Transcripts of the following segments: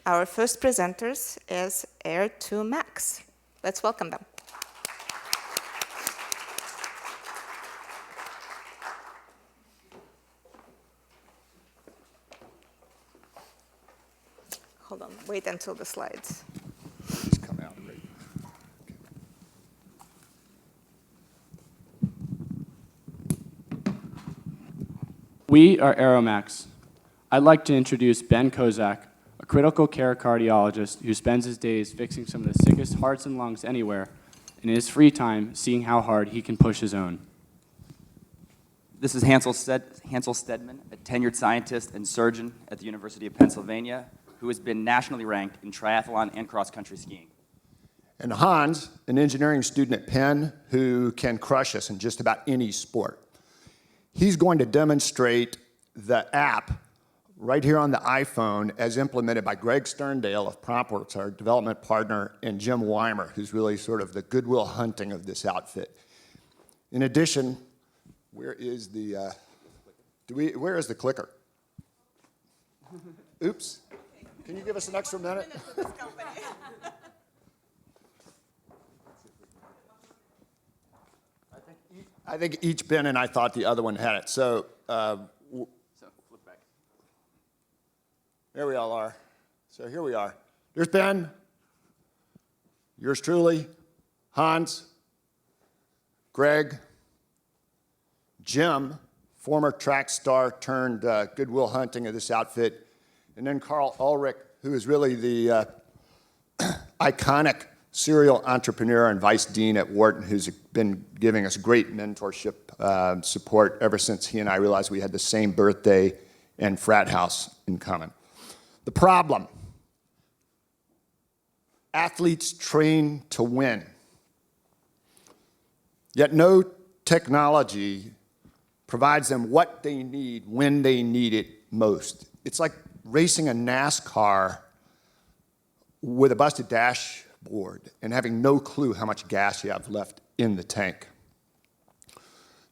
Our first presenters is Aero2Max. Let's welcome them. Hold on, wait until the slides. Just come out, right? We are Aero2Max. I'd like to introduce Ben Kozyak, a critical care cardiologist who spends his days fixing some of the sickest hearts and lungs anywhere, and in his free time, seeing how hard he can push his own. This is Hansell Stedman, a tenured scientist and surgeon at the University of Pennsylvania, who has been nationally ranked in triathlon and cross-country skiing. And Hans, an engineering student at Penn who can crush us in just about any sport. He's going to demonstrate the app right here on the iPhone as implemented by Greg Sterndale of PromptWorks, our development partner, and Jim Weimer, who's really sort of the Goodwill Hunting of this outfit. In addition, where is the clicker? Oops. Can you give us an extra minute? I think each Ben and I thought the other one had it. So Flip back. there we all are. So here we are. There's Ben, yours truly, Hans, Greg, Jim, former track star turned Goodwill Hunting of this outfit, and then Carl Ulrich, who is really the iconic serial entrepreneur and vice dean at Wharton, who's been giving us great mentorship support ever since he and I realized we had the same birthday and frat house in common. The problem: athletes train to win, yet no technology provides them what they need when they need it most. It's like racing a NASCAR with a busted dashboard and having no clue how much gas you have left in the tank.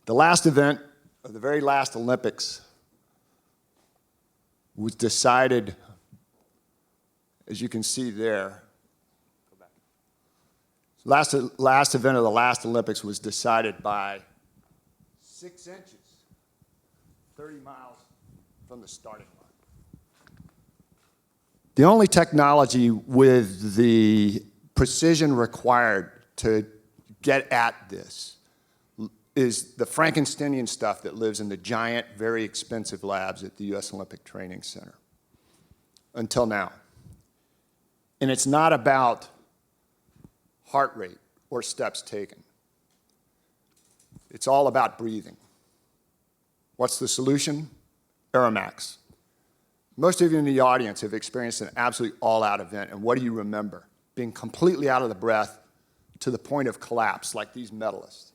The last event of the very last Olympics was decided, as you can see there. Last event of the last Olympics was decided by 6 inches, 30 miles from the starting line. The only technology with the precision required to get at this is the Frankensteinian stuff that lives in the giant, very expensive labs at the U.S. Olympic Training Center, until now. And it's not about heart rate or steps taken. It's all about breathing. What's the solution? Aero2Max. Most of you in the audience have experienced an absolutely all-out event, and what do you remember? Being completely out of the breath to the point of collapse, like these medalists.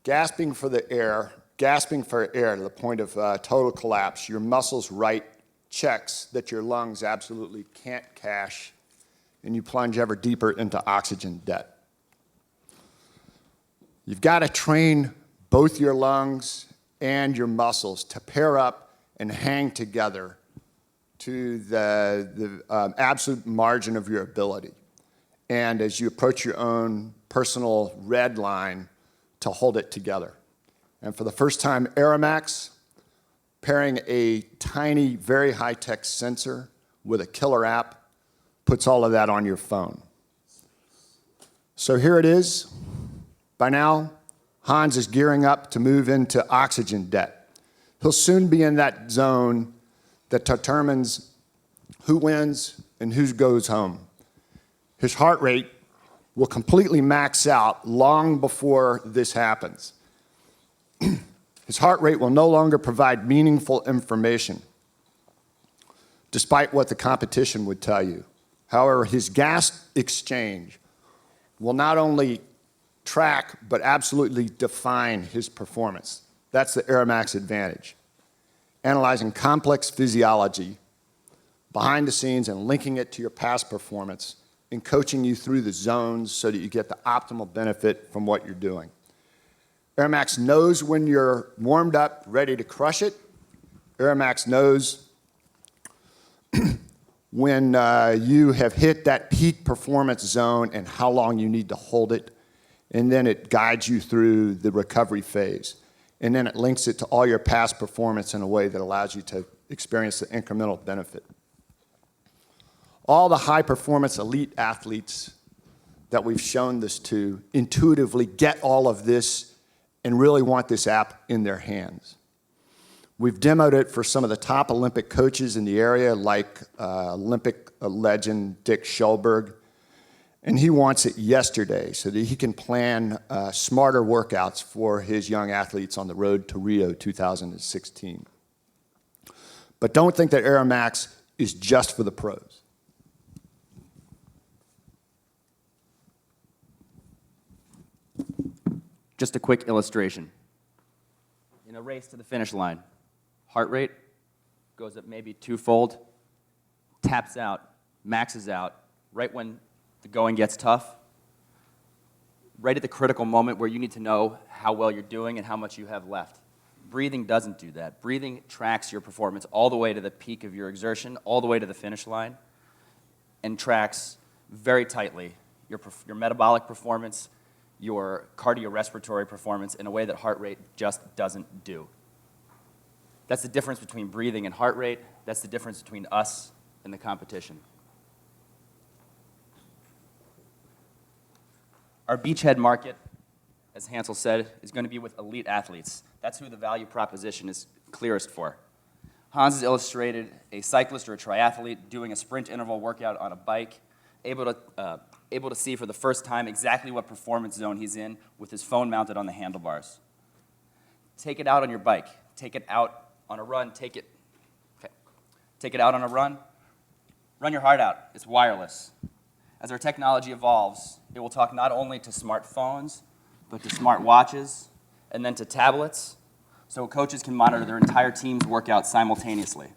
Gasping for air to the point of total collapse. Your muscles write checks that your lungs absolutely can't cash, and you plunge ever deeper into oxygen debt. You've got to train both your lungs and your muscles to pair up and hang together to the absolute margin of your ability. And as you approach your own personal red line, to hold it together. And for the first time, Aero2Max, pairing a tiny, very high-tech sensor with a killer app, puts all of that on your phone. So here it is. By now, Hans is gearing up to move into oxygen debt. He'll soon be in that zone that determines who wins and who goes home. His heart rate will completely max out long before this happens. His heart rate will no longer provide meaningful information, despite what the competition would tell you. However, his gas exchange will not only track, but absolutely define his performance. That's the Aero2Max advantage. Analyzing complex physiology behind the scenes and linking it to your past performance and coaching you through the zones so that you get the optimal benefit from what you're doing. AeroMax knows when you're warmed up, ready to crush it. AeroMax knows when you have hit that peak performance zone and how long you need to hold it. And then it guides you through the recovery phase. And then it links it to all your past performance in a way that allows you to experience the incremental benefit. All the high-performance elite athletes that we've shown this to intuitively get all of this and really want this app in their hands. We've demoed it for some of the top Olympic coaches in the area, like Olympic legend Dick Schulberg, and he wants it yesterday so that he can plan smarter workouts for his young athletes on the road to Rio 2016. But don't think that AeroMax is just for the pros. Just a quick illustration. In a race to the finish line, heart rate goes up maybe twofold, taps out, maxes out, right when the going gets tough, right at the critical moment where you need to know how well you're doing and how much you have left. Breathing doesn't do that. Breathing tracks your performance all the way to the peak of your exertion, all the way to the finish line, and tracks very tightly your metabolic performance, your cardiorespiratory performance in a way that heart rate just doesn't do. That's the difference between breathing and heart rate. That's the difference between us and the competition. Our beachhead market, as Hansell said, is going to be with elite athletes. That's who the value proposition is clearest for. Hans has illustrated a cyclist or a triathlete doing a sprint interval workout on a bike, able to see for the first time exactly what performance zone he's in with his phone mounted on the handlebars. Take it out on your bike. Take it out on a run. Take it out on a run. Run your heart out. It's wireless. As our technology evolves, it will talk not only to smartphones, but to smart watches, and then to tablets, so coaches can monitor their entire team's workout simultaneously.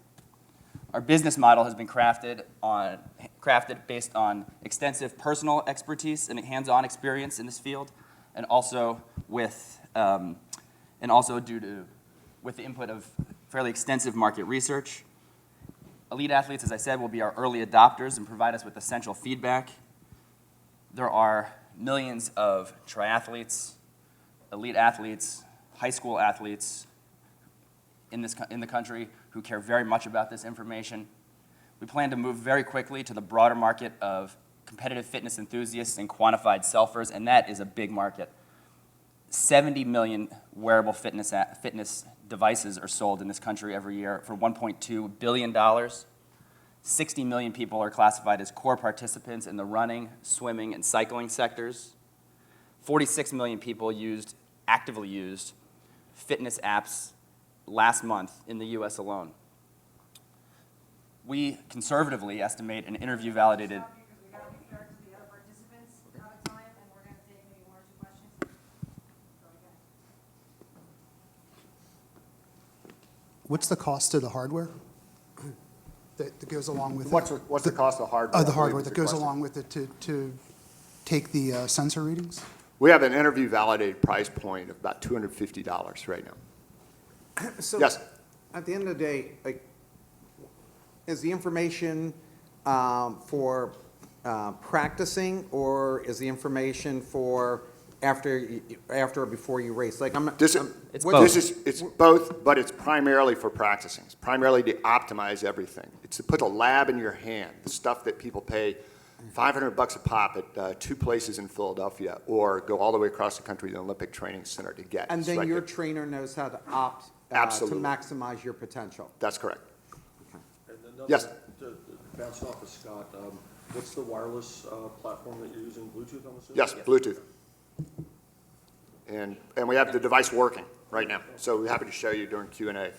Our business model has been crafted based on extensive personal expertise and hands-on experience in this field, and also with the input of fairly extensive market research. Elite athletes, as I said, will be our early adopters and provide us with essential feedback. There are millions of triathletes, elite athletes, high school athletes in the country who care very much about this information. We plan to move very quickly to the broader market of competitive fitness enthusiasts and quantified selfers, and that is a big market. 70 million wearable fitness devices are sold in this country every year for $1.2 billion. 60 million people are classified as core participants in the running, swimming, and cycling sectors. 46 million people actively used fitness apps last month in the US alone. We conservatively estimate an interview-validated. Because we got to be fair to the other participants out of time, and we're going to take maybe one or two questions. Go again. What's the cost of the hardware that goes along with it? What's the cost of hardware? The I believe hardware is that the goes question. along with it to take the sensor readings? We have an interview-validated price point of about $250 right now. So Yes. at the end of the day, like, is the information for practicing, or is the information for after or before you race? Like, It's both. It's both, but it's primarily for practicing. It's primarily to optimize everything. It's to put a lab in your hand, the stuff that people pay $500 a pop at two places in Philadelphia, or go all the way across the country to the Olympic Training Center to get. and It's then right your there. trainer knows how to opt to Absolutely. maximize your potential. That's correct. And another, Yes. To bounce off of Scott, what's the wireless platform that you're using? Bluetooth, I'm assuming? Yes, Bluetooth. And we have the device working right now, so we're happy to show you during Q&A.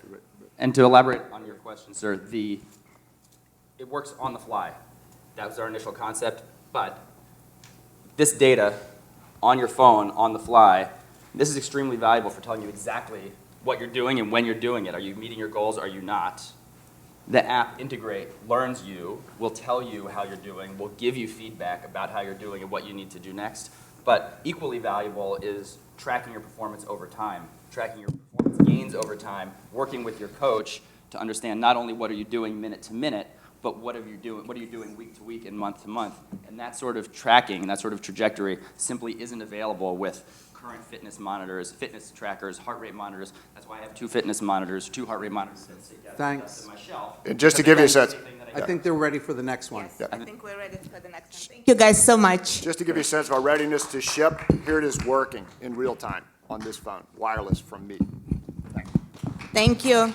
And to elaborate on your question, sir, it works on the fly. That was our initial concept, but this data on your phone, on the fly, this is extremely valuable for telling you exactly what you're doing and when you're doing it. Are you meeting your goals? Are you not? The app learns you, will tell you how you're doing, will give you feedback about how you're doing and what you need to do next. But equally valuable is tracking your performance over time, tracking your performance gains over time, working with your coach to understand not only what are you doing minute to minute, but what are you doing week to week and month to month. And that sort of tracking, that sort of trajectory simply isn't available with current fitness monitors, fitness trackers, heart rate monitors. That's why I have 2 fitness monitors, 2 heart rate monitors that sit together Thanks. on my shelf. And just to give you a sense, I think they're ready for the next one. Yes, I think we're ready for the next one. Thank you guys so much. just to give you a sense of our readiness to ship, here it is working in real time on this phone, wireless from me. Thank you.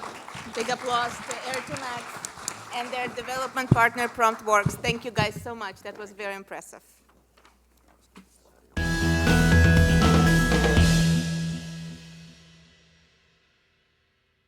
Big applause to Aero2Max and their development partner, PromptWorks. Thank you guys so much. That was very impressive.